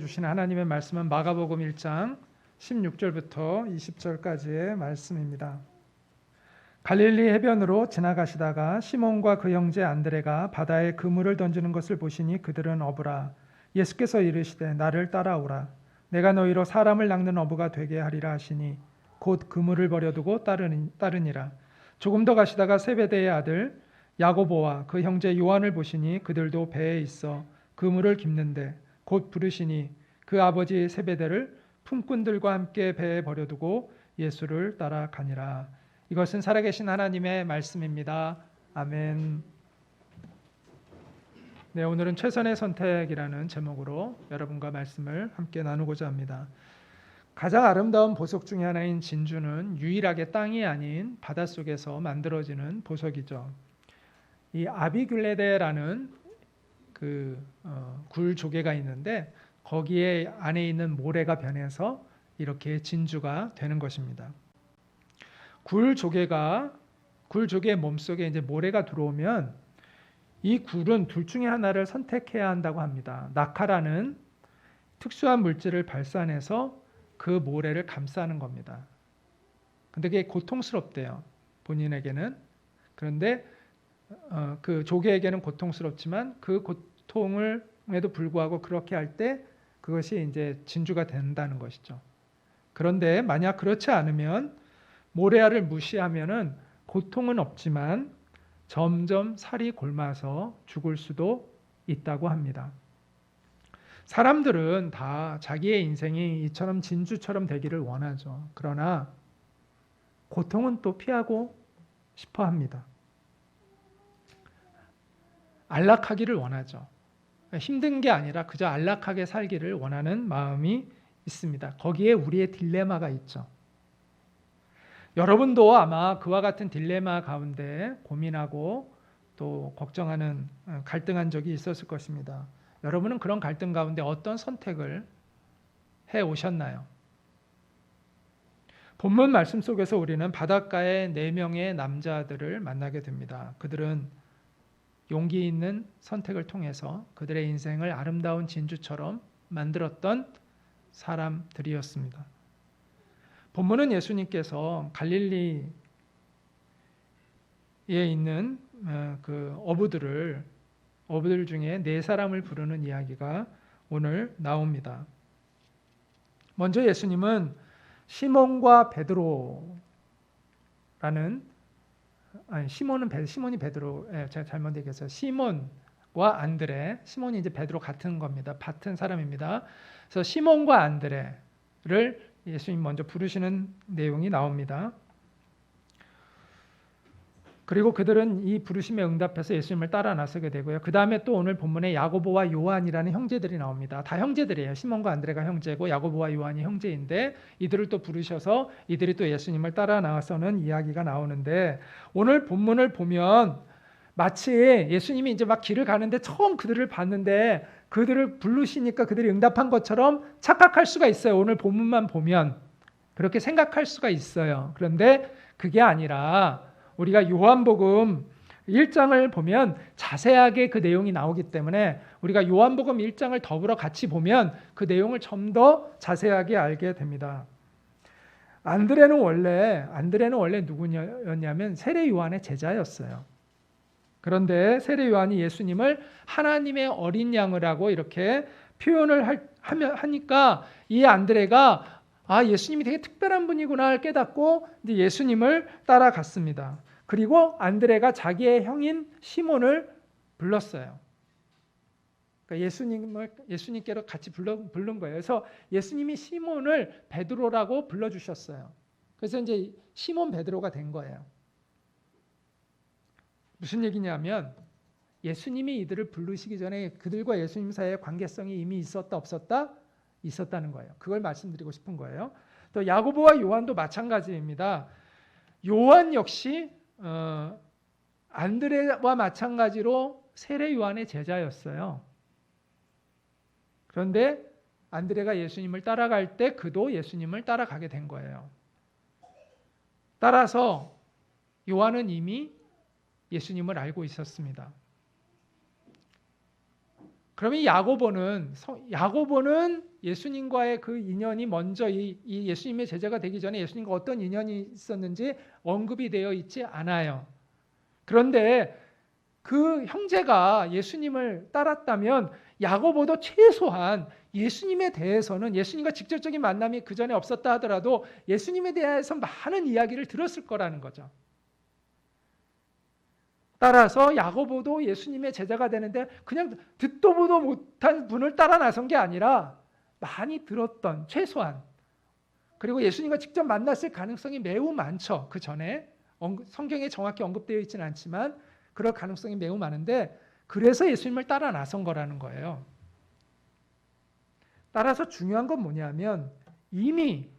주신 하나님의 말씀은 마가복음 1장 16절부터 20절까지의 말씀입니다. 갈릴리 해변으로 지나가시다가 시몬과 그 형제 안드레가 바다에 그물을 던지는 것을 보시니 그들은 어부라. 예수께서 이르시되 나를 따라오라. 내가 너희로 사람을 낚는 어부가 되게 하리라 하시니 곧 그물을 버려두고 따르니라. 조금 더 가시다가 세베대의 아들 야고보와 그 형제 요한을 보시니 그들도 배에 있어 그물을 깁는데 곧 부르시니 그 아버지 세베대를 품꾼들과 함께 배에 버려두고 예수를 따라가니라. 이것은 살아계신 하나님의 말씀입니다. 아멘. 네, 오늘은 최선의 선택이라는 제목으로 여러분과 말씀을 함께 나누고자 합니다. 가장 아름다운 보석 중에 하나인 진주는 유일하게 땅이 아닌 바닷속에서 만들어지는 보석이죠. 이 아비뷸레데라는 굴 조개가 있는데 거기에 안에 있는 모래가 변해서 이렇게 진주가 되는 것입니다. 굴 조개의 몸속에 이제 모래가 들어오면 이 굴은 둘 중에 하나를 선택해야 한다고 합니다. 낙하라는 특수한 물질을 발산해서 그 모래를 감싸는 겁니다. 근데 그게 고통스럽대요. 본인에게는. 그런데 그 조개에게는 고통스럽지만 그 고통에도 불구하고 그렇게 할 때 그것이 이제 진주가 된다는 것이죠. 그런데 만약 그렇지 않으면 모래알을 무시하면은 고통은 없지만 점점 살이 곪아서 죽을 수도 있다고 합니다. 사람들은 다 자기의 인생이 이처럼 진주처럼 되기를 원하죠. 그러나 고통은 또 피하고 싶어 합니다. 안락하기를 원하죠. 힘든 게 아니라 그저 안락하게 살기를 원하는 마음이 있습니다. 거기에 우리의 딜레마가 있죠. 여러분도 아마 그와 같은 딜레마 가운데 고민하고 또 걱정하는 갈등한 적이 있었을 것입니다. 여러분은 그런 갈등 가운데 어떤 선택을 해 오셨나요? 본문 말씀 속에서 우리는 바닷가의 4명의 남자들을 만나게 됩니다. 그들은 용기 있는 선택을 통해서 그들의 인생을 아름다운 진주처럼 만들었던 사람들이었습니다. 본문은 예수님께서 갈릴리에 있는 그 어부들 중에 4사람을 부르는 이야기가 오늘 나옵니다. 먼저 예수님은 시몬과 베드로라는 시몬이 베드로, 제가 잘못 얘기했어요. 시몬과 안드레, 시몬이 이제 베드로 같은 겁니다. 같은 사람입니다. 그래서 시몬과 안드레를 예수님 먼저 부르시는 내용이 나옵니다. 그리고 그들은 이 부르심에 응답해서 예수님을 따라 나서게 되고요. 그 다음에 또 오늘 본문에 야고보와 요한이라는 형제들이 나옵니다. 다 형제들이에요. 시몬과 안드레가 형제고 야고보와 요한이 형제인데 이들을 또 부르셔서 이들이 또 예수님을 따라 나서는 이야기가 나오는데 오늘 본문을 보면 마치 예수님이 이제 막 길을 가는데 처음 그들을 봤는데 그들을 부르시니까 그들이 응답한 것처럼 착각할 수가 있어요. 오늘 본문만 보면 그렇게 생각할 수가 있어요. 그런데 그게 아니라 우리가 요한복음 1장을 보면 자세하게 그 내용이 나오기 때문에 우리가 요한복음 1장을 더불어 같이 보면 그 내용을 좀 더 자세하게 알게 됩니다. 안드레는 원래 누구였냐면 세례 요한의 제자였어요. 그런데 세례 요한이 예수님을 하나님의 어린 양을 하고 이렇게 표현을 하니까 이 안드레가 예수님이 되게 특별한 분이구나 깨닫고 이제 예수님을 따라갔습니다. 그리고 안드레가 자기의 형인 시몬을 불렀어요. 그러니까 예수님께로 같이 부른 거예요. 그래서 예수님이 시몬을 베드로라고 불러주셨어요. 그래서 이제 시몬 베드로가 된 거예요. 무슨 얘기냐면 예수님이 이들을 부르시기 전에 그들과 예수님 사이의 관계성이 이미 있었다 없었다? 있었다는 거예요. 그걸 말씀드리고 싶은 거예요. 또 야고보와 요한도 마찬가지입니다. 요한 역시 안드레와 마찬가지로 세례 요한의 제자였어요. 그런데 안드레가 예수님을 따라갈 때 그도 예수님을 따라가게 된 거예요. 따라서 요한은 이미 예수님을 알고 있었습니다. 그러면 야고보는 예수님과의 그 인연이 먼저 이 예수님의 제자가 되기 전에 예수님과 어떤 인연이 있었는지 언급이 되어 있지 않아요. 그런데 그 형제가 예수님을 따랐다면 야고보도 최소한 예수님에 대해서는, 예수님과 직접적인 만남이 그 전에 없었다 하더라도 예수님에 대해서 많은 이야기를 들었을 거라는 거죠. 따라서 야고보도 예수님의 제자가 되는데 그냥 듣도 보도 못한 분을 따라 나선 게 아니라 많이 들었던, 최소한, 그리고 예수님과 직접 만났을 가능성이 매우 많죠. 그 전에 성경에 정확히 언급되어 있지는 않지만 그럴 가능성이 매우 많은데, 그래서 예수님을 따라 나선 거라는 거예요. 따라서 중요한 건 뭐냐면 이미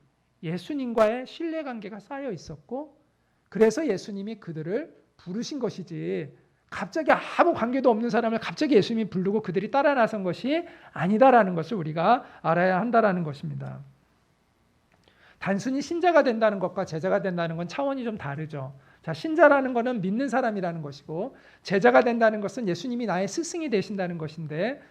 예수님과의 신뢰관계가 쌓여 있었고, 그래서 예수님이 그들을 부르신 것이지, 갑자기 아무 관계도 없는 사람을 갑자기 예수님이 부르고 그들이 따라 나선 것이 아니다라는 것을 우리가 알아야 한다라는 것입니다. 단순히 신자가 된다는 것과 제자가 된다는 건 차원이 좀 다르죠. 자, 신자라는 것은 믿는 사람이라는 것이고, 제자가 된다는 것은 예수님이 나의 스승이 되신다는 것인데,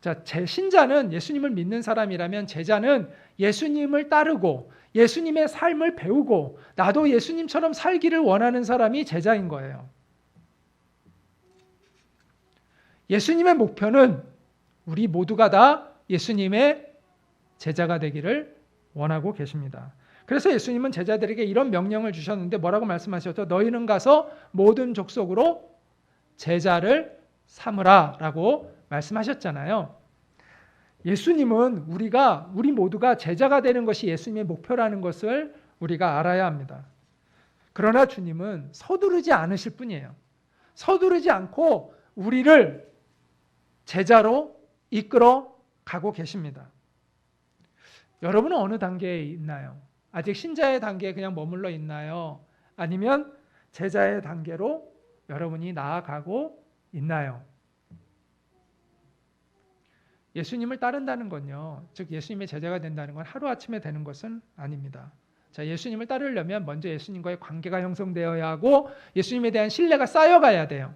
자, 신자는 예수님을 믿는 사람이라면 제자는 예수님을 따르고 예수님의 삶을 배우고 나도 예수님처럼 살기를 원하는 사람이 제자인 거예요. 예수님의 목표는 우리 모두가 다 예수님의 제자가 되기를 원하고 계십니다. 그래서 예수님은 제자들에게 이런 명령을 주셨는데 뭐라고 말씀하셨죠? 너희는 가서 모든 족속으로 제자를 삼으라 라고 말씀하셨잖아요. 예수님은 우리 모두가 제자가 되는 것이 예수님의 목표라는 것을 우리가 알아야 합니다. 그러나 주님은 서두르지 않으실 뿐이에요. 서두르지 않고 우리를 제자로 이끌어 가고 계십니다. 여러분은 어느 단계에 있나요? 아직 신자의 단계에 그냥 머물러 있나요? 아니면 제자의 단계로 여러분이 나아가고 있나요? 예수님을 따른다는 건요, 즉 예수님의 제자가 된다는 건 하루아침에 되는 것은 아닙니다. 자, 예수님을 따르려면 먼저 예수님과의 관계가 형성되어야 하고 예수님에 대한 신뢰가 쌓여가야 돼요.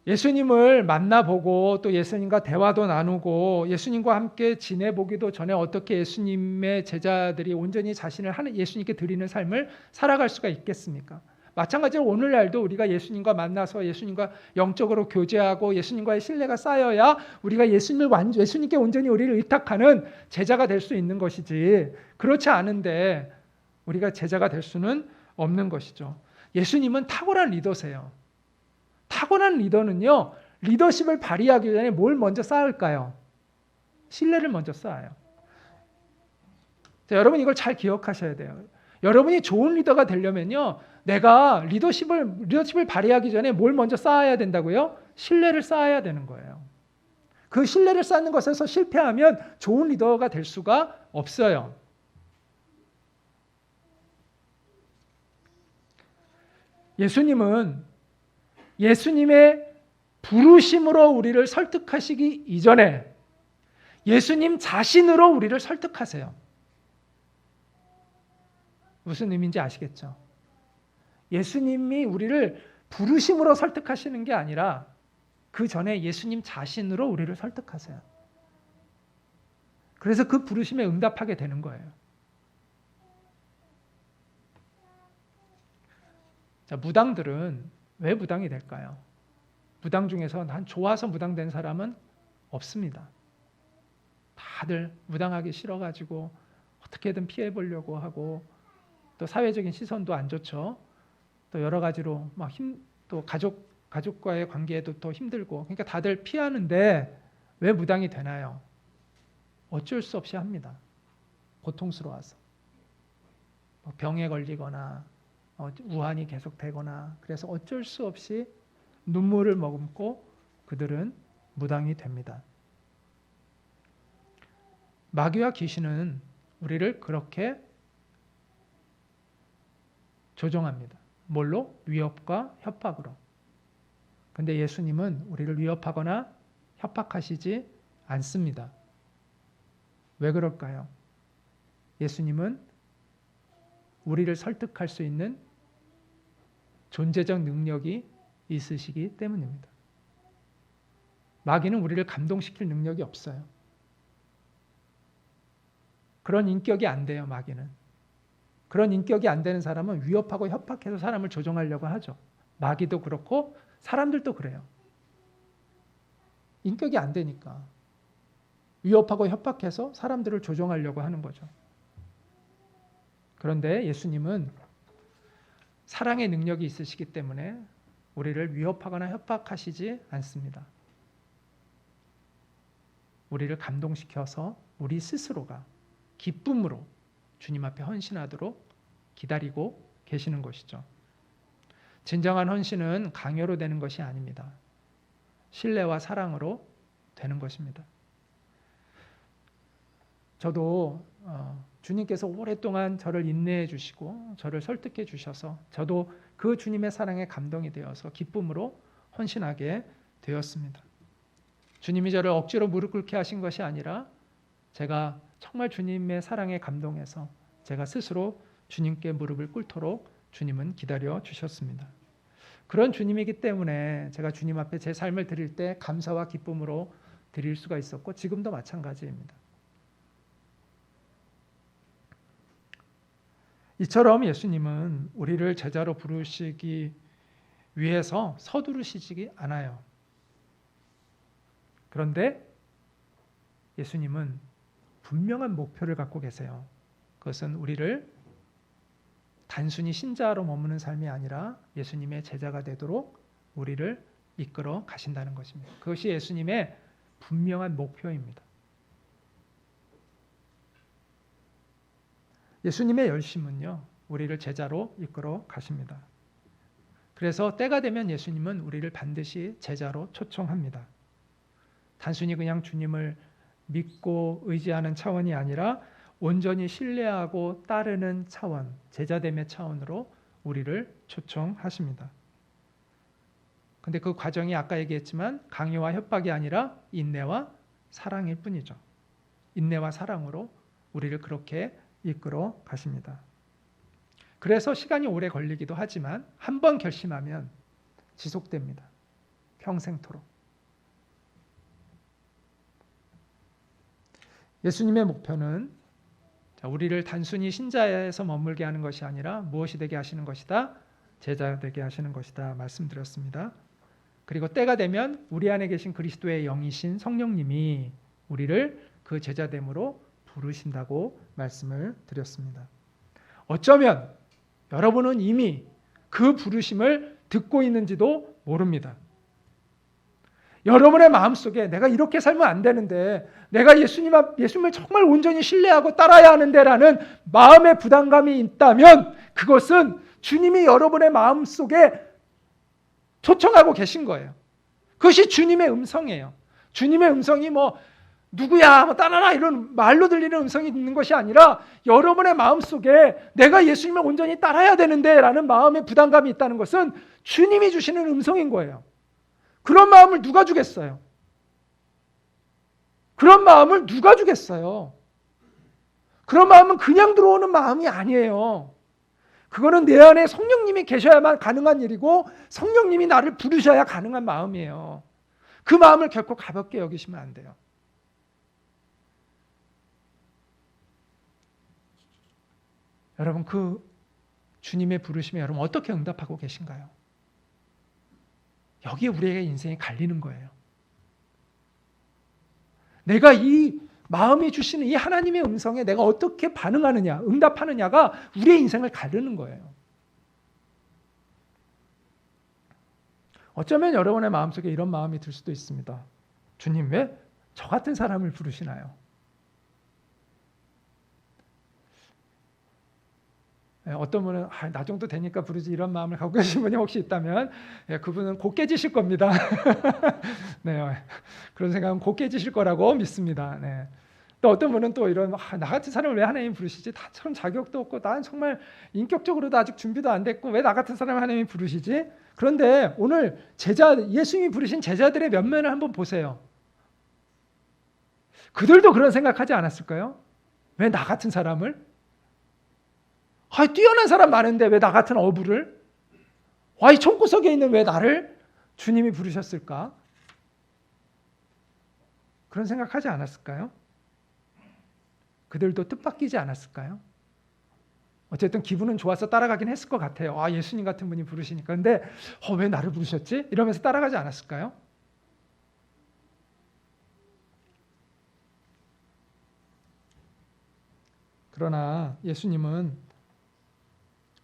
예수님을 만나보고 또 예수님과 대화도 나누고 예수님과 함께 지내보기도 전에 어떻게 예수님의 제자들이 온전히 자신을 예수님께 드리는 삶을 살아갈 수가 있겠습니까? 마찬가지로 오늘날도 우리가 예수님과 만나서 예수님과 영적으로 교제하고 예수님과의 신뢰가 쌓여야 우리가 예수님께 온전히 우리를 의탁하는 제자가 될 수 있는 것이지, 그렇지 않은데 우리가 제자가 될 수는 없는 것이죠. 예수님은 탁월한 리더세요. 탁월한 리더는요, 리더십을 발휘하기 전에 뭘 먼저 쌓을까요? 신뢰를 먼저 쌓아요. 자, 여러분 이걸 잘 기억하셔야 돼요. 여러분이 좋은 리더가 되려면요, 내가 리더십을 발휘하기 전에 뭘 먼저 쌓아야 된다고요? 신뢰를 쌓아야 되는 거예요. 그 신뢰를 쌓는 것에서 실패하면 좋은 리더가 될 수가 없어요. 예수님은 예수님의 부르심으로 우리를 설득하시기 이전에 예수님 자신으로 우리를 설득하세요. 무슨 의미인지 아시겠죠? 예수님이 우리를 부르심으로 설득하시는 게 아니라 그 전에 예수님 자신으로 우리를 설득하세요. 그래서 그 부르심에 응답하게 되는 거예요. 자, 무당들은 왜 무당이 될까요? 무당 중에서 난 좋아서 무당된 사람은 없습니다. 다들 무당하기 싫어가지고 어떻게든 피해보려고 하고, 또 사회적인 시선도 안 좋죠. 또 여러 가지로 또 가족과의 관계에도 더 힘들고, 그러니까 다들 피하는데 왜 무당이 되나요? 어쩔 수 없이 합니다. 고통스러워서. 병에 걸리거나 우환이 계속되거나, 그래서 어쩔 수 없이 눈물을 머금고 그들은 무당이 됩니다. 마귀와 귀신은 우리를 그렇게 조종합니다. 뭘로? 위협과 협박으로. 근데 예수님은 우리를 위협하거나 협박하시지 않습니다. 왜 그럴까요? 예수님은 우리를 설득할 수 있는 존재적 능력이 있으시기 때문입니다. 마귀는 우리를 감동시킬 능력이 없어요. 그런 인격이 안 돼요, 마귀는. 그런 인격이 안 되는 사람은 위협하고 협박해서 사람을 조종하려고 하죠. 마귀도 그렇고 사람들도 그래요. 인격이 안 되니까 위협하고 협박해서 사람들을 조종하려고 하는 거죠. 그런데 예수님은 사랑의 능력이 있으시기 때문에 우리를 위협하거나 협박하시지 않습니다. 우리를 감동시켜서 우리 스스로가 기쁨으로 주님 앞에 헌신하도록 기다리고 계시는 것이죠. 진정한 헌신은 강요로 되는 것이 아닙니다. 신뢰와 사랑으로 되는 것입니다. 저도 주님께서 오랫동안 저를 인내해 주시고 저를 설득해 주셔서 저도 그 주님의 사랑에 감동이 되어서 기쁨으로 헌신하게 되었습니다. 주님이 저를 억지로 무릎 꿇게 하신 것이 아니라 제가 정말 주님의 사랑에 감동해서 제가 스스로 주님께 무릎을 꿇도록 주님은 기다려 주셨습니다. 그런 주님이기 때문에 제가 주님 앞에 제 삶을 드릴 때 감사와 기쁨으로 드릴 수가 있었고 지금도 마찬가지입니다. 이처럼 예수님은 우리를 제자로 부르시기 위해서 서두르시지 않아요. 그런데 예수님은 분명한 목표를 갖고 계세요. 그것은 우리를 단순히 신자로 머무는 삶이 아니라 예수님의 제자가 되도록 우리를 이끌어 가신다는 것입니다. 그것이 예수님의 분명한 목표입니다. 예수님의 열심은요, 우리를 제자로 이끌어 가십니다. 그래서 때가 되면 예수님은 우리를 반드시 제자로 초청합니다. 단순히 그냥 주님을 믿고 의지하는 차원이 아니라 온전히 신뢰하고 따르는 차원, 제자됨의 차원으로 우리를 초청하십니다. 근데 그 과정이 아까 얘기했지만 강요와 협박이 아니라 인내와 사랑일 뿐이죠. 인내와 사랑으로 우리를 그렇게 이끌어 가십니다. 그래서 시간이 오래 걸리기도 하지만 한 번 결심하면 지속됩니다. 평생토록. 예수님의 목표는 우리를 단순히 신자에서 머물게 하는 것이 아니라 무엇이 되게 하시는 것이다? 제자 되게 하시는 것이다 말씀드렸습니다. 그리고 때가 되면 우리 안에 계신 그리스도의 영이신 성령님이 우리를 그 제자됨으로 부르신다고 말씀을 드렸습니다. 어쩌면 여러분은 이미 그 부르심을 듣고 있는지도 모릅니다. 여러분의 마음속에 내가 이렇게 살면 안 되는데, 내가 예수님을 정말 온전히 신뢰하고 따라야 하는데 라는 마음의 부담감이 있다면 그것은 주님이 여러분의 마음속에 초청하고 계신 거예요. 그것이 주님의 음성이에요. 주님의 음성이 누구야 따라라 이런 말로 들리는 음성이 있는 것이 아니라 여러분의 마음속에 내가 예수님을 온전히 따라야 되는데 라는 마음의 부담감이 있다는 것은 주님이 주시는 음성인 거예요. 그런 마음을 누가 주겠어요? 그런 마음을 누가 주겠어요? 그런 마음은 그냥 들어오는 마음이 아니에요. 그거는 내 안에 성령님이 계셔야만 가능한 일이고 성령님이 나를 부르셔야 가능한 마음이에요. 그 마음을 결코 가볍게 여기시면 안 돼요. 여러분, 그 주님의 부르심에 여러분 어떻게 응답하고 계신가요? 여기에 우리의 인생이 갈리는 거예요. 내가 이 마음이 주시는 이 하나님의 음성에 내가 어떻게 반응하느냐, 응답하느냐가 우리의 인생을 가르는 거예요. 어쩌면 여러분의 마음속에 이런 마음이 들 수도 있습니다. 주님, 왜 저 같은 사람을 부르시나요? 어떤 분은 나 정도 되니까 부르지 이런 마음을 갖고 계신 분이 혹시 있다면 그분은 곧 깨지실 겁니다. 네, 그런 생각은 곧 깨지실 거라고 믿습니다. 네. 또 어떤 분은 또 이런 나 같은 사람을 왜 하나님 부르시지? 나처럼 자격도 없고 난 정말 인격적으로도 아직 준비도 안 됐고 왜 나 같은 사람을 하나님이 부르시지? 그런데 오늘 예수님이 부르신 제자들의 면면을 한번 보세요. 그들도 그런 생각하지 않았을까요? 왜 나 같은 사람을? 뛰어난 사람 많은데 왜 나 같은 어부를? 이 총구석에 있는 왜 나를? 주님이 부르셨을까? 그런 생각하지 않았을까요? 그들도 뜻밖이지 않았을까요? 어쨌든 기분은 좋아서 따라가긴 했을 것 같아요. 아, 예수님 같은 분이 부르시니까. 근데 왜 나를 부르셨지? 이러면서 따라가지 않았을까요? 그러나 예수님은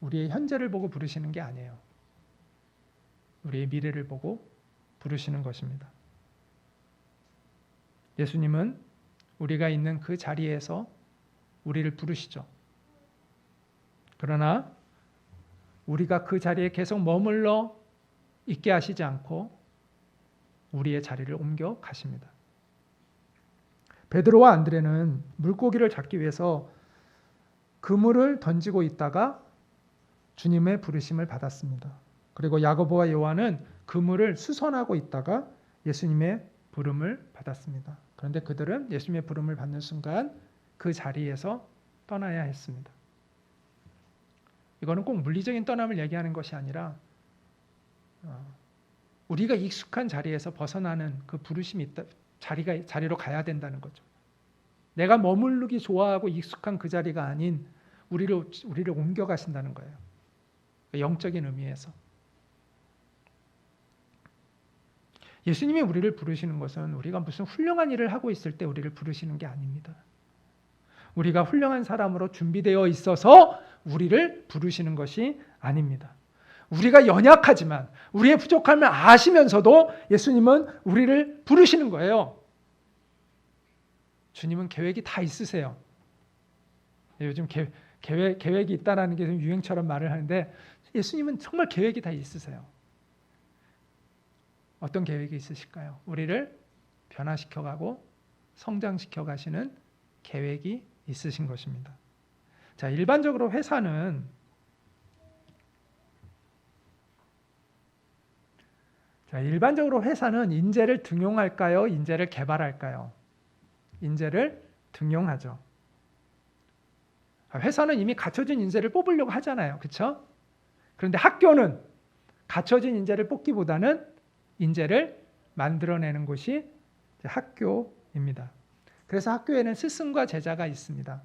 우리의 현재를 보고 부르시는 게 아니에요. 우리의 미래를 보고 부르시는 것입니다. 예수님은 우리가 있는 그 자리에서 우리를 부르시죠. 그러나 우리가 그 자리에 계속 머물러 있게 하시지 않고 우리의 자리를 옮겨 가십니다. 베드로와 안드레는 물고기를 잡기 위해서 그물을 던지고 있다가 주님의 부르심을 받았습니다. 그리고 야고보와 요한은 그물을 수선하고 있다가 예수님의 부름을 받았습니다. 그런데 그들은 예수님의 부름을 받는 순간 그 자리에서 떠나야 했습니다. 이거는 꼭 물리적인 떠남을 얘기하는 것이 아니라 우리가 익숙한 자리에서 벗어나는 그 부르심이 있다, 자리로 가야 된다는 거죠. 내가 머무르기 좋아하고 익숙한 그 자리가 아닌 우리를 옮겨가신다는 거예요. 영적인 의미에서. 예수님이 우리를 부르시는 것은 우리가 무슨 훌륭한 일을 하고 있을 때 우리를 부르시는 게 아닙니다. 우리가 훌륭한 사람으로 준비되어 있어서 우리를 부르시는 것이 아닙니다. 우리가 연약하지만 우리의 부족함을 아시면서도 예수님은 우리를 부르시는 거예요. 주님은 계획이 다 있으세요. 요즘 계획이 있다는 게 유행처럼 말을 하는데 예수님은 정말 계획이 다 있으세요. 어떤 계획이 있으실까요? 우리를 변화시켜가고 성장시켜 가시는 계획이 있으신 것입니다. 자, 일반적으로 회사는 인재를 등용할까요? 인재를 개발할까요? 인재를 등용하죠. 회사는 이미 갖춰진 인재를 뽑으려고 하잖아요. 그렇죠? 그런데 학교는 갖춰진 인재를 뽑기보다는 인재를 만들어내는 곳이 학교입니다. 그래서 학교에는 스승과 제자가 있습니다.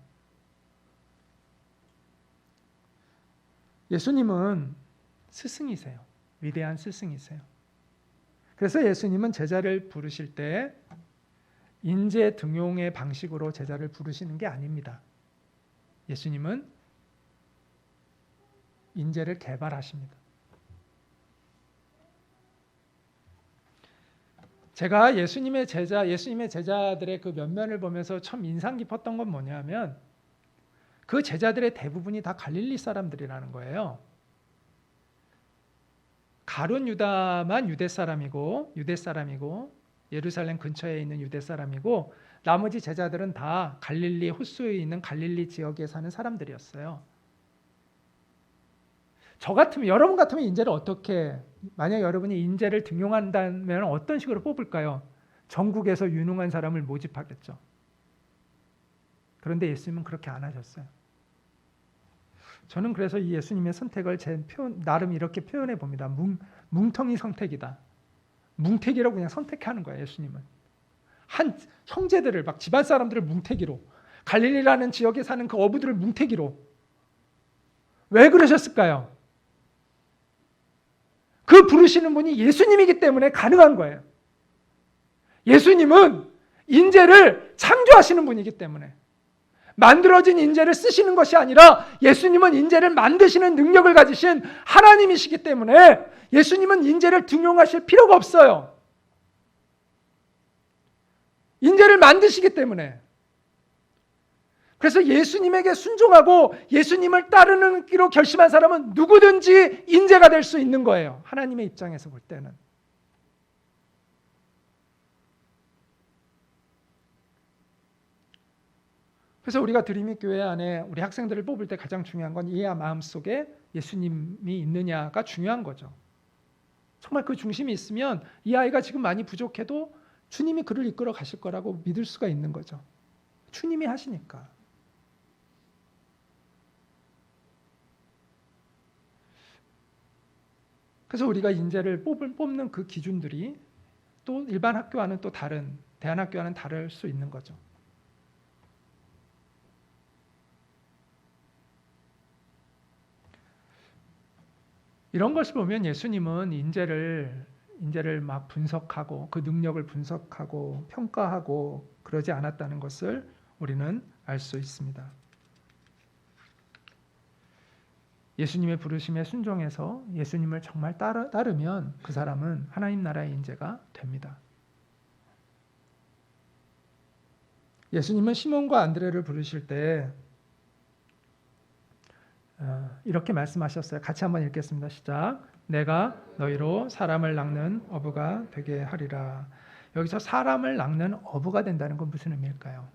예수님은 스승이세요. 위대한 스승이세요. 그래서 예수님은 제자를 부르실 때 인재 등용의 방식으로 제자를 부르시는 게 아닙니다. 예수님은 인재를 개발하십니다. 제가 예수님의 제자들의 그 면면을 보면서 참 인상 깊었던 건 뭐냐면 그 제자들의 대부분이 다 갈릴리 사람들이라는 거예요. 가룟 유다만 유대 사람이고 예루살렘 근처에 있는 유대 사람이고 나머지 제자들은 다 갈릴리 호수에 있는 갈릴리 지역에 사는 사람들이었어요. 여러분 같으면 인재를 어떻게, 만약 여러분이 인재를 등용한다면 어떤 식으로 뽑을까요? 전국에서 유능한 사람을 모집하겠죠. 그런데 예수님은 그렇게 안 하셨어요. 저는 그래서 이 예수님의 선택을 나름 이렇게 표현해 봅니다. 뭉텅이 선택이다. 뭉태기라고 그냥 선택하는 거예요. 예수님은 한 형제들을 막 집안 사람들을 뭉태기로, 갈릴리라는 지역에 사는 그 어부들을 뭉태기로. 왜 그러셨을까요? 그 부르시는 분이 예수님이기 때문에 가능한 거예요. 예수님은 인재를 창조하시는 분이기 때문에, 만들어진 인재를 쓰시는 것이 아니라 예수님은 인재를 만드시는 능력을 가지신 하나님이시기 때문에 예수님은 인재를 등용하실 필요가 없어요. 인재를 만드시기 때문에. 그래서 예수님에게 순종하고 예수님을 따르는 길로 결심한 사람은 누구든지 인재가 될 수 있는 거예요. 하나님의 입장에서 볼 때는. 그래서 우리가 드림잇 교회 안에 우리 학생들을 뽑을 때 가장 중요한 건 이 마음속에 예수님이 있느냐가 중요한 거죠. 정말 그 중심이 있으면 이 아이가 지금 많이 부족해도 주님이 그를 이끌어 가실 거라고 믿을 수가 있는 거죠. 주님이 하시니까. 그래서 우리가 인재를 뽑는 그 기준들이 또 일반 학교와는 또 다른, 대안학교와는 다를 수 있는 거죠. 이런 것을 보면 예수님은 인재를 막 분석하고 그 능력을 분석하고 평가하고 그러지 않았다는 것을 우리는 알 수 있습니다. 예수님의 부르심에 순종해서 예수님을 정말 따르면 그 사람은 하나님 나라의 인재가 됩니다. 예수님은 시몬과 안드레를 부르실 때 이렇게 말씀하셨어요. 같이 한번 읽겠습니다. 시작. 내가 너희로 사람을 낚는 어부가 되게 하리라. 여기서 사람을 낚는 어부가 된다는 건 무슨 의미일까요?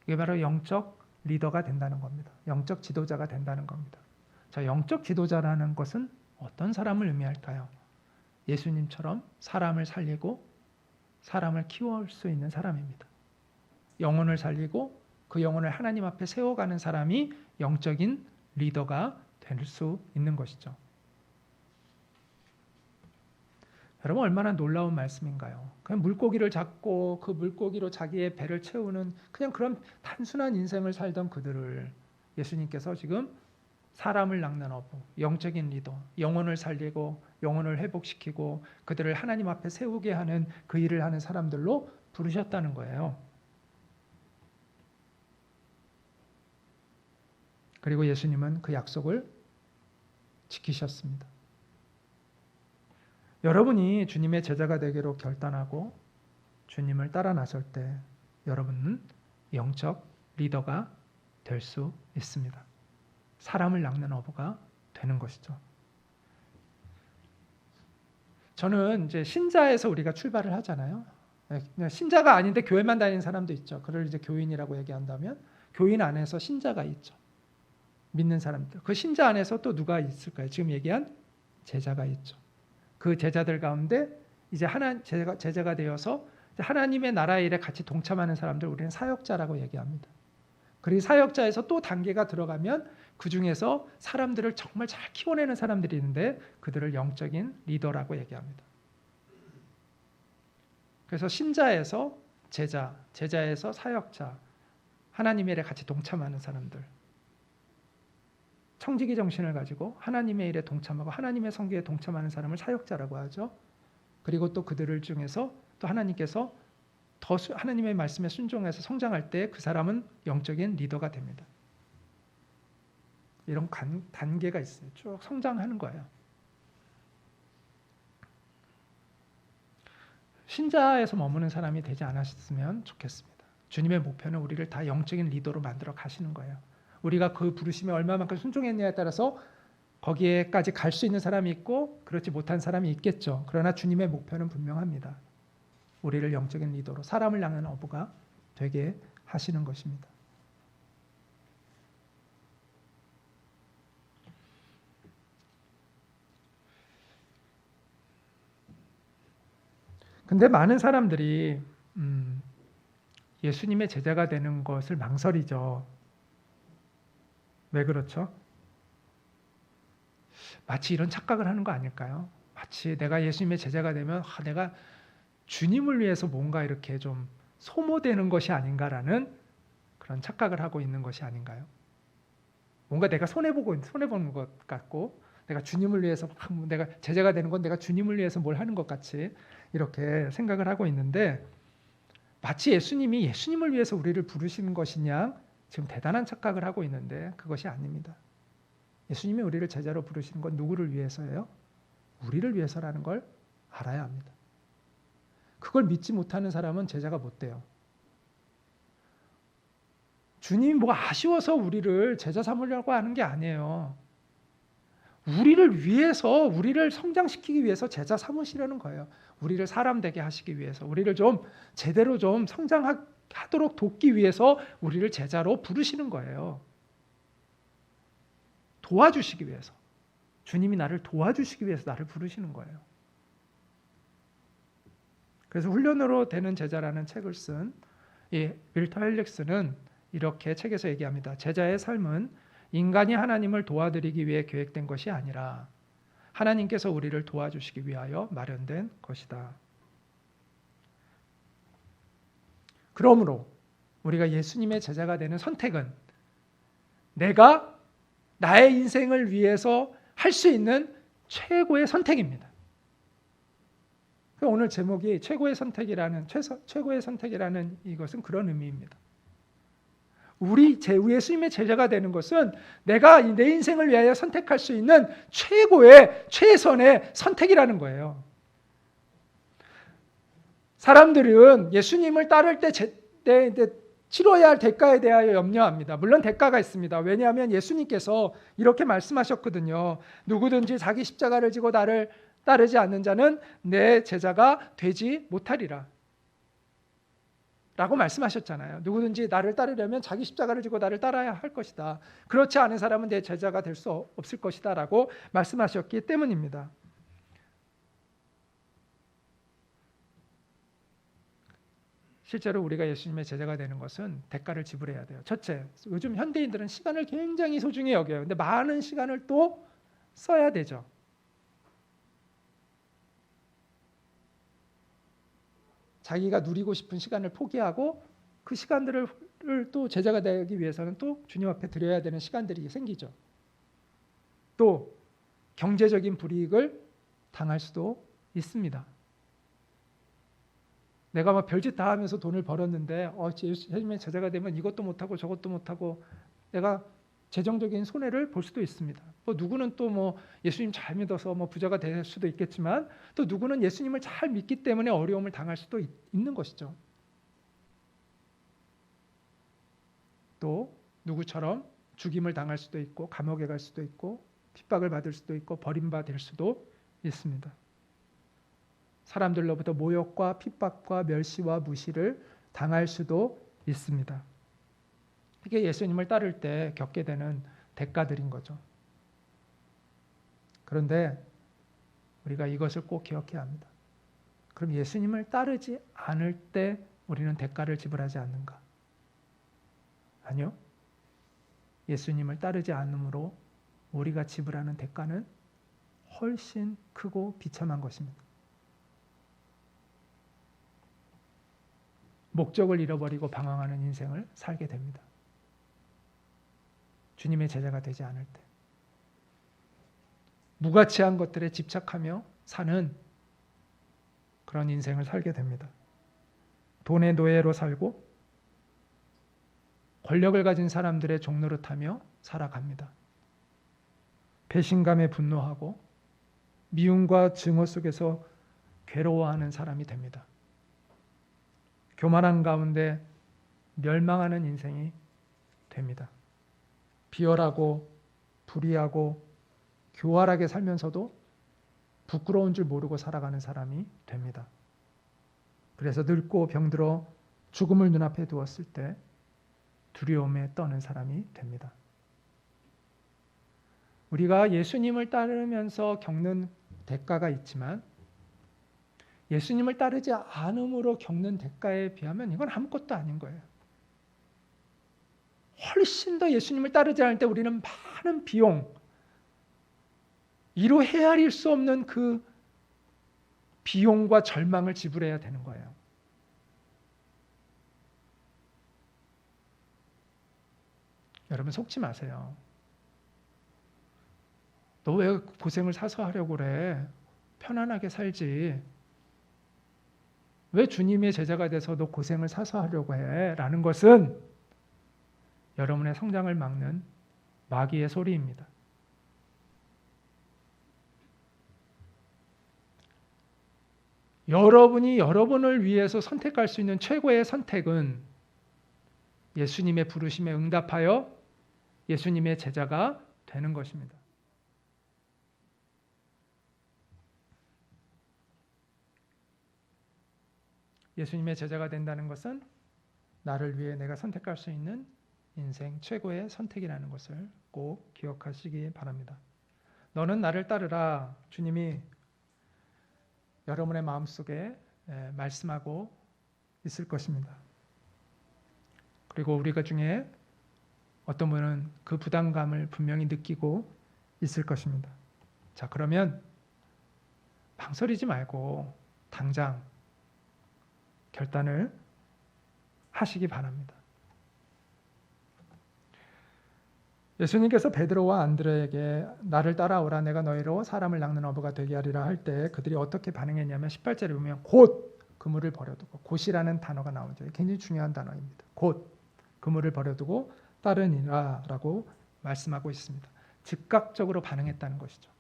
이게 바로 영적 리더가 된다는 겁니다. 영적 지도자가 된다는 겁니다. 자, 영적 지도자라는 것은 어떤 사람을 의미할까요? 예수님처럼 사람을 살리고 사람을 키워올 수 있는 사람입니다. 영혼을 살리고 그 영혼을 하나님 앞에 세워가는 사람이 영적인 리더가 될 수 있는 것이죠. 여러분, 얼마나 놀라운 말씀인가요? 그냥 물고기를 잡고 그 물고기로 자기의 배를 채우는 그냥 그런 단순한 인생을 살던 그들을 예수님께서 지금 사람을 낚는 어부, 영적인 리더, 영혼을 살리고 영혼을 회복시키고 그들을 하나님 앞에 세우게 하는 그 일을 하는 사람들로 부르셨다는 거예요. 그리고 예수님은 그 약속을 지키셨습니다. 여러분이 주님의 제자가 되기로 결단하고 주님을 따라 나설 때 여러분은 영적 리더가 될 수 있습니다. 사람을 낚는 어부가 되는 것이죠. 저는 이제 신자에서 우리가 출발을 하잖아요. 신자가 아닌데 교회만 다니는 사람도 있죠. 그걸 이제 교인이라고 얘기한다면 교인 안에서 신자가 있죠. 믿는 사람들. 그 신자 안에서 또 누가 있을까요? 지금 얘기한 제자가 있죠. 그 제자들 가운데 이제 제자가 되어서 하나님의 나라의 일에 같이 동참하는 사람들 우리는 사역자라고 얘기합니다. 그리고 사역자에서 또 단계가 들어가면 그 중에서 사람들을 정말 잘 키워내는 사람들이 있는데 그들을 영적인 리더라고 얘기합니다. 그래서 신자에서 제자, 제자에서 사역자, 하나님의 일에 같이 동참하는 사람들, 청지기 정신을 가지고 하나님의 일에 동참하고 하나님의 성교에 동참하는 사람을 사역자라고 하죠. 그리고 또 그들을 중에서 또 하나님께서 더 하나님의 말씀에 순종해서 성장할 때 그 사람은 영적인 리더가 됩니다. 이런 단계가 있어요. 쭉 성장하는 거예요. 신자에서 머무는 사람이 되지 않았으면 좋겠습니다. 주님의 목표는 우리를 다 영적인 리더로 만들어 가시는 거예요. 우리가 그 부르심에 얼마만큼 순종했냐에 따라서 거기에까지 갈 수 있는 사람이 있고 그렇지 못한 사람이 있겠죠. 그러나 주님의 목표는 분명합니다. 우리를 영적인 리더로 사람을 낚는 어부가 되게 하시는 것입니다. 근데 많은 사람들이 예수님의 제자가 되는 것을 망설이죠. 왜 그렇죠? 마치 이런 착각을 하는 거 아닐까요? 마치 내가 예수님의 제자가 되면 내가 주님을 위해서 뭔가 이렇게 좀 소모되는 것이 아닌가라는 그런 착각을 하고 있는 것이 아닌가요? 뭔가 내가 손해보는 것 같고 내가 주님을 위해서 내가 제자가 되는 건 내가 주님을 위해서 뭘 하는 것 같이 이렇게 생각을 하고 있는데 마치 예수님이 예수님을 위해서 우리를 부르시는 것이냐 지금 대단한 착각을 하고 있는데 그것이 아닙니다. 예수님이 우리를 제자로 부르시는 건 누구를 위해서예요? 우리를 위해서라는 걸 알아야 합니다. 그걸 믿지 못하는 사람은 제자가 못 돼요. 주님이 뭐 아쉬워서 우리를 제자 삼으려고 하는 게 아니에요. 우리를 위해서, 우리를 성장시키기 위해서 제자 삼으시려는 거예요. 우리를 사람 되게 하시기 위해서, 우리를 좀 제대로 좀 성장하도록 돕기 위해서 우리를 제자로 부르시는 거예요. 도와주시기 위해서. 주님이 나를 도와주시기 위해서 나를 부르시는 거예요. 그래서 훈련으로 되는 제자라는 책을 쓴 이 밀터 헬릭스는 이렇게 책에서 얘기합니다. 제자의 삶은 인간이 하나님을 도와드리기 위해 계획된 것이 아니라 하나님께서 우리를 도와주시기 위하여 마련된 것이다. 그러므로 우리가 예수님의 제자가 되는 선택은 내가 나의 인생을 위해서 할 수 있는 최고의 선택입니다. 오늘 제목이 최고의 선택이라는 이것은 그런 의미입니다. 예수님의 제자가 되는 것은 내가 내 인생을 위하여 선택할 수 있는 최선의 선택이라는 거예요. 사람들은 예수님을 따를 때 치러야 할 대가에 대하여 염려합니다. 물론 대가가 있습니다. 왜냐하면 예수님께서 이렇게 말씀하셨거든요. 누구든지 자기 십자가를 지고 나를 따르지 않는 자는 내 제자가 되지 못하리라 라고 말씀하셨잖아요. 누구든지 나를 따르려면 자기 십자가를 지고 나를 따라야 할 것이다. 그렇지 않은 사람은 내 제자가 될 수 없을 것이다 라고 말씀하셨기 때문입니다. 실제로 우리가 예수님의 제자가 되는 것은 대가를 지불해야 돼요. 첫째, 요즘 현대인들은 시간을 굉장히 소중히 여겨요. 근데 많은 시간을 또 써야 되죠. 자기가 누리고 싶은 시간을 포기하고 그 시간들을 또 제자가 되기 위해서는 또 주님 앞에 드려야 되는 시간들이 생기죠. 또 경제적인 불이익을 당할 수도 있습니다. 내가 막 별짓 다 하면서 돈을 벌었는데 예수님의 제자가 되면 이것도 못하고 저것도 못하고 내가 재정적인 손해를 볼 수도 있습니다. 누구는 또 예수님 잘 믿어서 부자가 될 수도 있겠지만 또 누구는 예수님을 잘 믿기 때문에 어려움을 당할 수도 있는 것이죠. 또 누구처럼 죽임을 당할 수도 있고 감옥에 갈 수도 있고 핍박을 받을 수도 있고 버림받을 수도 있습니다. 사람들로부터 모욕과 핍박과 멸시와 무시를 당할 수도 있습니다. 이게 예수님을 따를 때 겪게 되는 대가들인 거죠. 그런데 우리가 이것을 꼭 기억해야 합니다. 그럼 예수님을 따르지 않을 때 우리는 대가를 지불하지 않는가? 아니요. 예수님을 따르지 않으므로 우리가 지불하는 대가는 훨씬 크고 비참한 것입니다. 목적을 잃어버리고 방황하는 인생을 살게 됩니다. 주님의 제자가 되지 않을 때 무가치한 것들에 집착하며 사는 그런 인생을 살게 됩니다. 돈의 노예로 살고 권력을 가진 사람들의 종노릇하며 살아갑니다. 배신감에 분노하고 미움과 증오 속에서 괴로워하는 사람이 됩니다. 교만한 가운데 멸망하는 인생이 됩니다. 비열하고 불의하고 교활하게 살면서도 부끄러운 줄 모르고 살아가는 사람이 됩니다. 그래서 늙고 병들어 죽음을 눈앞에 두었을 때 두려움에 떠는 사람이 됩니다. 우리가 예수님을 따르면서 겪는 대가가 있지만 예수님을 따르지 않음으로 겪는 대가에 비하면 이건 아무것도 아닌 거예요. 훨씬 더 예수님을 따르지 않을 때 우리는 많은 비용, 이로 헤아릴 수 없는 그 비용과 절망을 지불해야 되는 거예요. 여러분 속지 마세요. 너 왜 고생을 사서 하려고 그래? 편안하게 살지. 왜 주님의 제자가 돼서 너 고생을 사서 하려고 해? 라는 것은 여러분의 성장을 막는 마귀의 소리입니다. 여러분이 여러분을 위해서 선택할 수 있는 최고의 선택은 예수님의 부르심에 응답하여 예수님의 제자가 되는 것입니다. 예수님의 제자가 된다는 것은 나를 위해 내가 선택할 수 있는 인생 최고의 선택이라는 것을 꼭 기억하시기 바랍니다. 너는 나를 따르라. 주님이 여러분의 마음속에 말씀하고 있을 것입니다. 그리고 우리가 중에 어떤 분은 그 부담감을 분명히 느끼고 있을 것입니다. 자, 그러면 망설이지 말고 당장 결단을 하시기 바랍니다. 예수님께서 베드로와 안드레에게 나를 따라오라 내가 너희로 사람을 낚는 어부가 되게 하리라 할 때 그들이 어떻게 반응했냐면 18절에 보면 곧 그물을 버려두고, 곧이라는 단어가 나오죠. 굉장히 중요한 단어입니다. 곧 그물을 버려두고 따르니라 라고 말씀하고 있습니다. 즉각적으로 반응했다는 것이죠.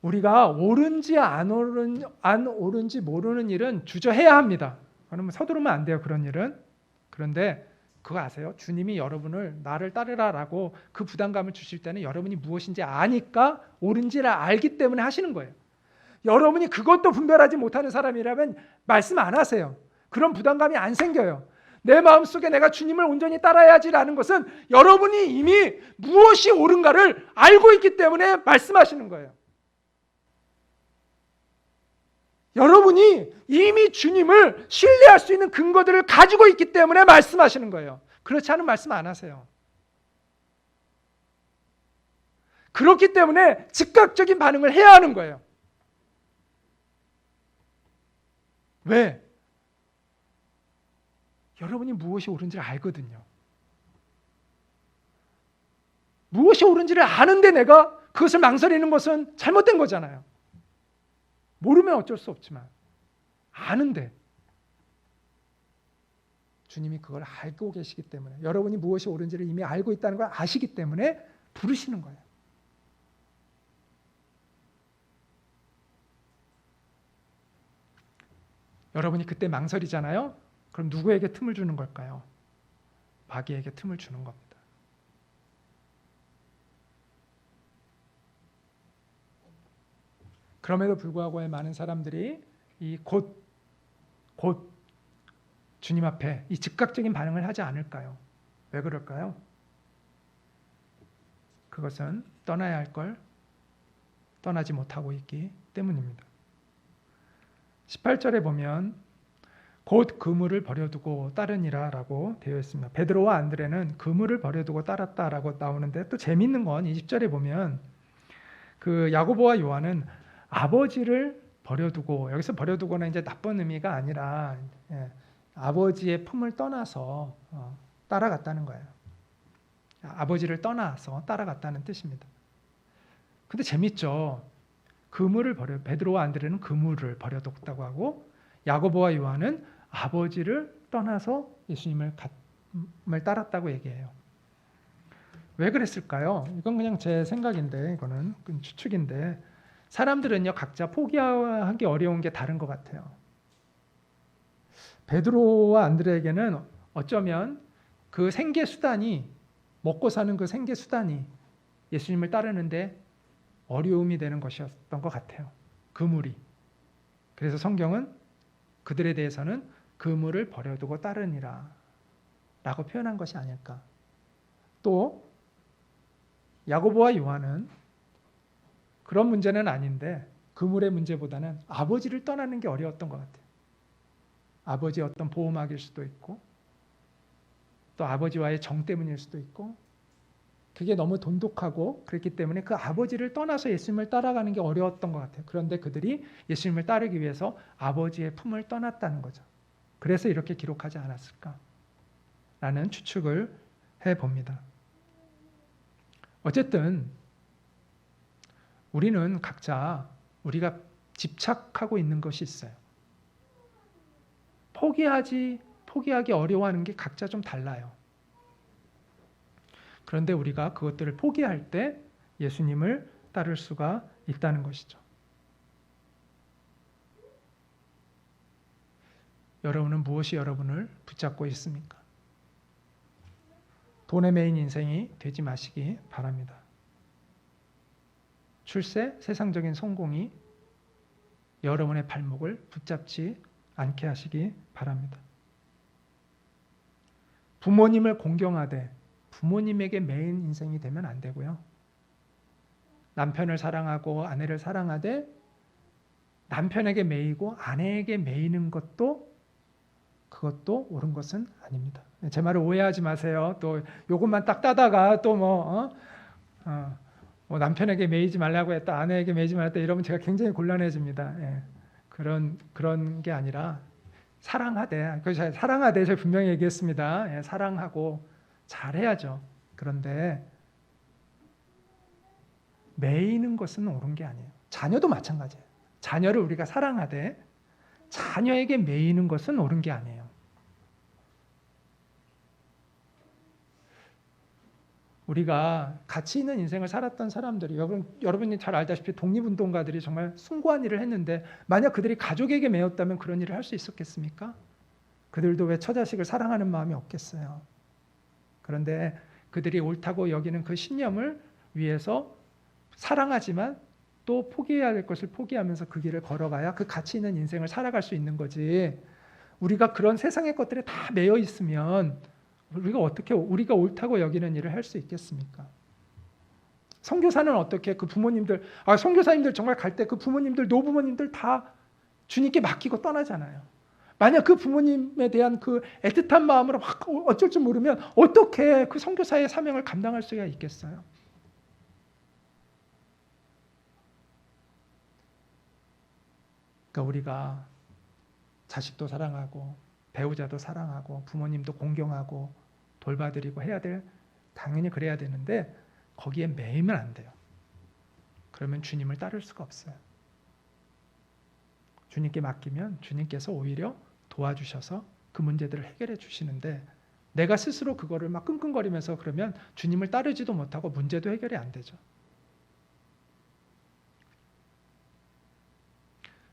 우리가 옳은지 안 옳은지 모르는 일은 주저해야 합니다. 그러면 서두르면 안 돼요. 그런 일은. 그런데 그거 아세요? 주님이 여러분을 나를 따르라라고 그 부담감을 주실 때는 여러분이 무엇인지 아니까 옳은지를 알기 때문에 하시는 거예요. 여러분이 그것도 분별하지 못하는 사람이라면 말씀 안 하세요. 그런 부담감이 안 생겨요. 내 마음속에 내가 주님을 온전히 따라야지라는 것은 여러분이 이미 무엇이 옳은가를 알고 있기 때문에 말씀하시는 거예요. 여러분이 이미 주님을 신뢰할 수 있는 근거들을 가지고 있기 때문에 말씀하시는 거예요. 그렇지 않은 말씀 안 하세요. 그렇기 때문에 즉각적인 반응을 해야 하는 거예요. 왜? 여러분이 무엇이 옳은지를 알거든요. 무엇이 옳은지를 아는데 내가 그것을 망설이는 것은 잘못된 거잖아요. 모르면 어쩔 수 없지만 아는데 주님이 그걸 알고 계시기 때문에, 여러분이 무엇이 옳은지를 이미 알고 있다는 걸 아시기 때문에 부르시는 거예요. 여러분이 그때 망설이잖아요. 그럼 누구에게 틈을 주는 걸까요? 마귀에게 틈을 주는 겁니다. 그럼에도 불구하고 많은 사람들이 이 곧 주님 앞에 이 즉각적인 반응을 하지 않을까요? 왜 그럴까요? 그것은 떠나야 할 걸 떠나지 못하고 있기 때문입니다. 18절에 보면 곧 그물을 버려두고 따르니라 라고 되어 있습니다. 베드로와 안드레는 그물을 버려두고 따랐다라고 나오는데, 또 재밌는 건 20절에 보면 그 야고보와 요한은 아버지를 버려두고, 여기서 버려두고는 이제 나쁜 의미가 아니라 아버지의 품을 떠나서 따라갔다는 거예요. 아버지를 떠나서 따라갔다는 뜻입니다. 근데 재밌죠. 베드로와 안드레는 그물을 버려뒀다고 하고, 야고보와 요한은 아버지를 떠나서 예수님을 따랐다고 얘기해요. 왜 그랬을까요? 이건 그냥 제 생각인데, 이거는 추측인데, 사람들은요 각자 포기하기 어려운 게 다른 것 같아요. 베드로와 안드레에게는 어쩌면 그 생계 수단이, 먹고 사는 그 생계 수단이 예수님을 따르는데 어려움이 되는 것이었던 것 같아요. 그물이. 그래서 성경은 그들에 대해서는 그물을 버려두고 따르니라 라고 표현한 것이 아닐까. 또 야고보와 요한은 그런 문제는 아닌데 그물의 문제보다는 아버지를 떠나는 게 어려웠던 것 같아요. 아버지의 어떤 보호막일 수도 있고, 또 아버지와의 정 때문일 수도 있고, 그게 너무 돈독하고 그랬기 때문에 그 아버지를 떠나서 예수님을 따라가는 게 어려웠던 것 같아요. 그런데 그들이 예수님을 따르기 위해서 아버지의 품을 떠났다는 거죠. 그래서 이렇게 기록하지 않았을까 라는 추측을 해봅니다. 어쨌든 우리는 각자 우리가 집착하고 있는 것이 있어요. 포기하기 어려워하는 게 각자 좀 달라요. 그런데 우리가 그것들을 포기할 때 예수님을 따를 수가 있다는 것이죠. 여러분은 무엇이 여러분을 붙잡고 있습니까? 돈에 매인 인생이 되지 마시기 바랍니다. 출세, 세상적인 성공이 여러분의 발목을 붙잡지 않게 하시기 바랍니다. 부모님을 공경하되 부모님에게 매인 인생이 되면 안 되고요. 남편을 사랑하고 아내를 사랑하되 남편에게 매이고 아내에게 매이는 그것도 옳은 것은 아닙니다. 제 말을 오해하지 마세요. 또 요것만 딱 따다가 또 뭐 남편에게 매이지 말라고 했다, 아내에게 매이지 말았다 이러면 제가 굉장히 곤란해집니다. 예. 그런 게 아니라 사랑하되, 사랑하되 제가 분명히 얘기했습니다. 예, 사랑하고 잘해야죠. 그런데 매이는 것은 옳은 게 아니에요. 자녀도 마찬가지예요. 자녀를 우리가 사랑하되 자녀에게 매이는 것은 옳은 게 아니에요. 우리가 가치 있는 인생을 살았던 사람들이, 여러분이 잘 알다시피 독립운동가들이 정말 숭고한 일을 했는데 만약 그들이 가족에게 매였다면 그런 일을 할 수 있었겠습니까? 그들도 왜 처자식을 사랑하는 마음이 없겠어요. 그런데 그들이 옳다고 여기는 그 신념을 위해서 사랑하지만 또 포기해야 될 것을 포기하면서 그 길을 걸어가야 그 가치 있는 인생을 살아갈 수 있는 거지. 우리가 그런 세상의 것들에 다 매여 있으면 우리가 어떻게 우리가 옳다고 여기는 일을 할 수 있겠습니까? 선교사는 어떻게 그 부모님들, 선교사님들 정말 갈 때 그 부모님들, 노부모님들 다 주님께 맡기고 떠나잖아요. 만약 그 부모님에 대한 그 애틋한 마음으로 막 어쩔 줄 모르면 어떻게 그 선교사의 사명을 감당할 수가 있겠어요? 그러니까 우리가 자식도 사랑하고 배우자도 사랑하고 부모님도 공경하고 돌봐드리고 해야 될, 당연히 그래야 되는데 거기에 매이면 안 돼요. 그러면 주님을 따를 수가 없어요. 주님께 맡기면 주님께서 오히려 도와주셔서 그 문제들을 해결해 주시는데 내가 스스로 그거를 막 끙끙거리면서 그러면 주님을 따르지도 못하고 문제도 해결이 안 되죠.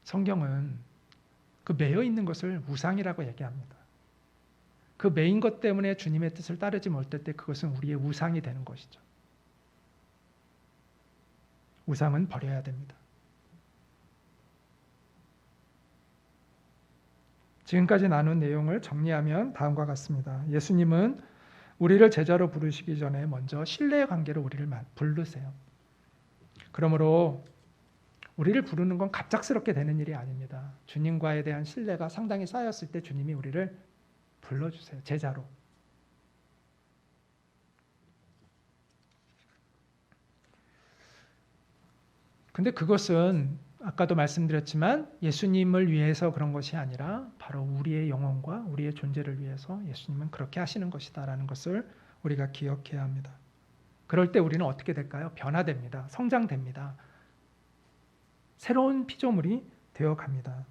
성경은 그 매여 있는 것을 우상이라고 얘기합니다. 그 매인 것 때문에 주님의 뜻을 따르지 못할 때 그것은 우리의 우상이 되는 것이죠. 우상은 버려야 됩니다. 지금까지 나눈 내용을 정리하면 다음과 같습니다. 예수님은 우리를 제자로 부르시기 전에 먼저 신뢰의 관계로 우리를 부르세요. 그러므로 우리를 부르는 건 갑작스럽게 되는 일이 아닙니다. 주님과에 대한 신뢰가 상당히 쌓였을 때 주님이 우리를 불러주세요. 제자로. 근데 그것은 아까도 말씀드렸지만 예수님을 위해서 그런 것이 아니라 바로 우리의 영혼과 우리의 존재를 위해서 예수님은 그렇게 하시는 것이다라는 것을 우리가 기억해야 합니다. 그럴 때 우리는 어떻게 될까요? 변화됩니다. 성장됩니다. 새로운 피조물이 되어갑니다.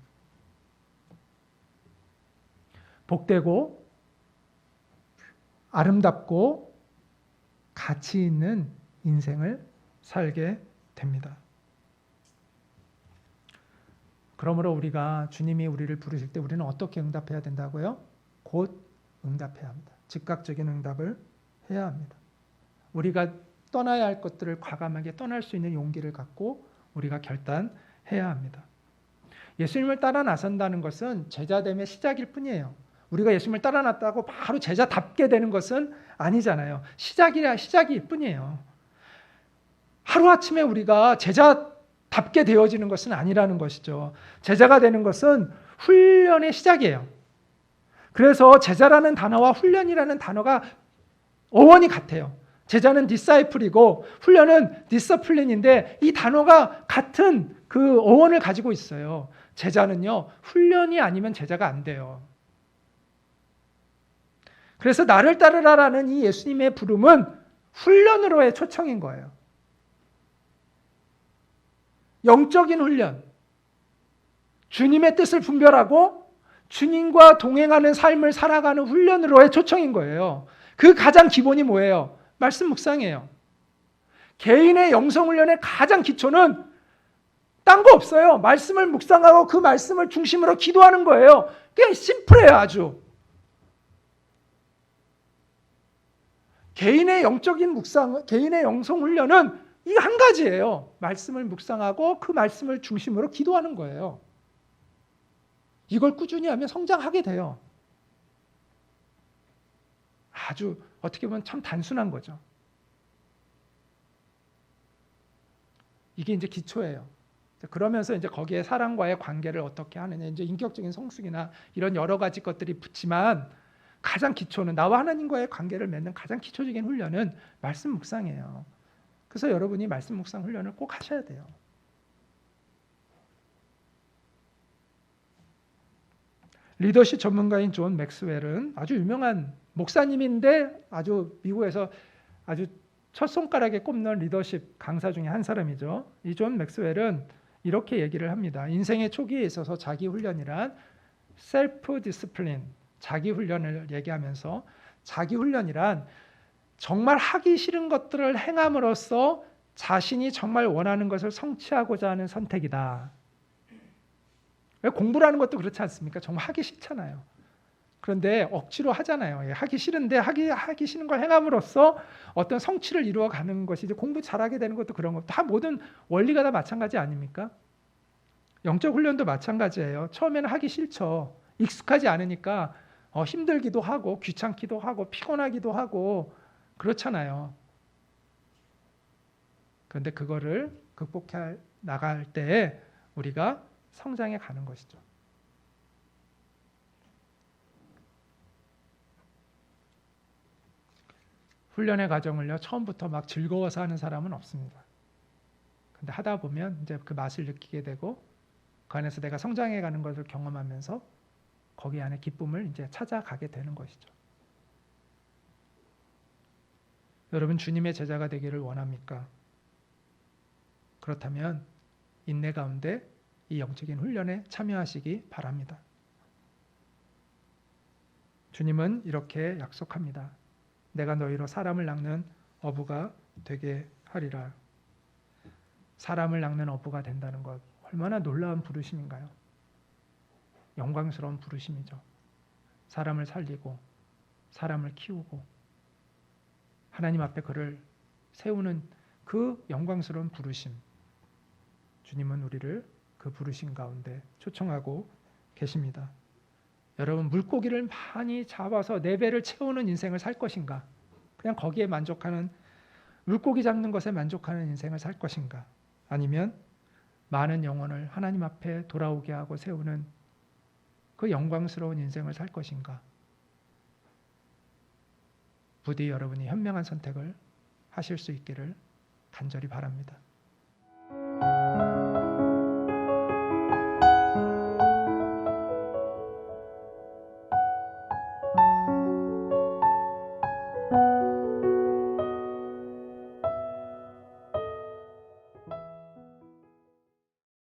복되고 아름답고 가치 있는 인생을 살게 됩니다. 그러므로 우리가 주님이 우리를 부르실 때 우리는 어떻게 응답해야 된다고요? 곧 응답해야 합니다. 즉각적인 응답을 해야 합니다. 우리가 떠나야 할 것들을 과감하게 떠날 수 있는 용기를 갖고 우리가 결단해야 합니다. 예수님을 따라 나선다는 것은 제자됨의 시작일 뿐이에요. 우리가 예수님을 따라 났다고 바로 제자답게 되는 것은 아니잖아요. 시작일 뿐이에요. 하루아침에 우리가 제자답게 되어지는 것은 아니라는 것이죠. 제자가 되는 것은 훈련의 시작이에요. 그래서 제자라는 단어와 훈련이라는 단어가 어원이 같아요. 제자는 디사이플이고 훈련은 디서플린인데 이 단어가 같은 그 어원을 가지고 있어요. 제자는요, 훈련이 아니면 제자가 안 돼요. 그래서 나를 따르라라는 이 예수님의 부름은 훈련으로의 초청인 거예요. 영적인 훈련. 주님의 뜻을 분별하고 주님과 동행하는 삶을 살아가는 훈련으로의 초청인 거예요. 그 가장 기본이 뭐예요? 말씀 묵상이에요. 개인의 영성훈련의 가장 기초는 딴 거 없어요. 말씀을 묵상하고 그 말씀을 중심으로 기도하는 거예요. 그냥 심플해요, 아주. 개인의 영적인 묵상, 개인의 영성훈련은 이 한 가지예요. 말씀을 묵상하고 그 말씀을 중심으로 기도하는 거예요. 이걸 꾸준히 하면 성장하게 돼요. 아주 어떻게 보면 참 단순한 거죠. 이게 이제 기초예요. 그러면서 이제 거기에 사람과의 관계를 어떻게 하느냐, 이제 인격적인 성숙이나 이런 여러 가지 것들이 붙지만 가장 기초는 나와 하나님과의 관계를 맺는 가장 기초적인 훈련은 말씀 묵상이에요. 그래서 여러분이 말씀 묵상 훈련을 꼭 하셔야 돼요. 리더십 전문가인 존 맥스웰은 아주 유명한 목사님인데 아주 미국에서 아주 첫 손가락에 꼽는 리더십 강사 중에 한 사람이죠. 이 존 맥스웰은 이렇게 얘기를 합니다. 인생의 초기에 있어서 자기 훈련이란 셀프 디스플린, 자기 훈련을 얘기하면서 자기 훈련이란 정말 하기 싫은 것들을 행함으로써 자신이 정말 원하는 것을 성취하고자 하는 선택이다. 왜 공부라는 것도 그렇지 않습니까? 정말 하기 싫잖아요. 그런데 억지로 하잖아요. 하기 싫은데 하기 싫은 걸 행함으로써 어떤 성취를 이루어가는 것이 이제 공부 잘하게 되는 것도 그런 것. 다 모든 원리가 다 마찬가지 아닙니까? 영적 훈련도 마찬가지예요. 처음에는 하기 싫죠. 익숙하지 않으니까 힘들기도 하고 귀찮기도 하고 피곤하기도 하고 그렇잖아요. 그런데 그거를 극복해 나갈 때 우리가 성장해 가는 것이죠. 훈련의 과정을요, 처음부터 막 즐거워서 하는 사람은 없습니다. 근데 하다 보면 이제 그 맛을 느끼게 되고 그 안에서 내가 성장해 가는 것을 경험하면서 거기 안에 기쁨을 이제 찾아가게 되는 것이죠. 여러분 주님의 제자가 되기를 원합니까? 그렇다면 인내 가운데 이 영적인 훈련에 참여하시기 바랍니다. 주님은 이렇게 약속합니다. 내가 너희로 사람을 낚는 어부가 되게 하리라. 사람을 낚는 어부가 된다는 것 얼마나 놀라운 부르심인가요? 영광스러운 부르심이죠. 사람을 살리고 사람을 키우고 하나님 앞에 그를 세우는 그 영광스러운 부르심. 주님은 우리를 그 부르심 가운데 초청하고 계십니다. 여러분 물고기를 많이 잡아서 네 배를 채우는 인생을 살 것인가? 그냥 거기에 만족하는 물고기 잡는 것에 만족하는 인생을 살 것인가? 아니면 많은 영혼을 하나님 앞에 돌아오게 하고 세우는 그 영광스러운 인생을 살 것인가? 부디 여러분이 현명한 선택을 하실 수 있기를 간절히 바랍니다.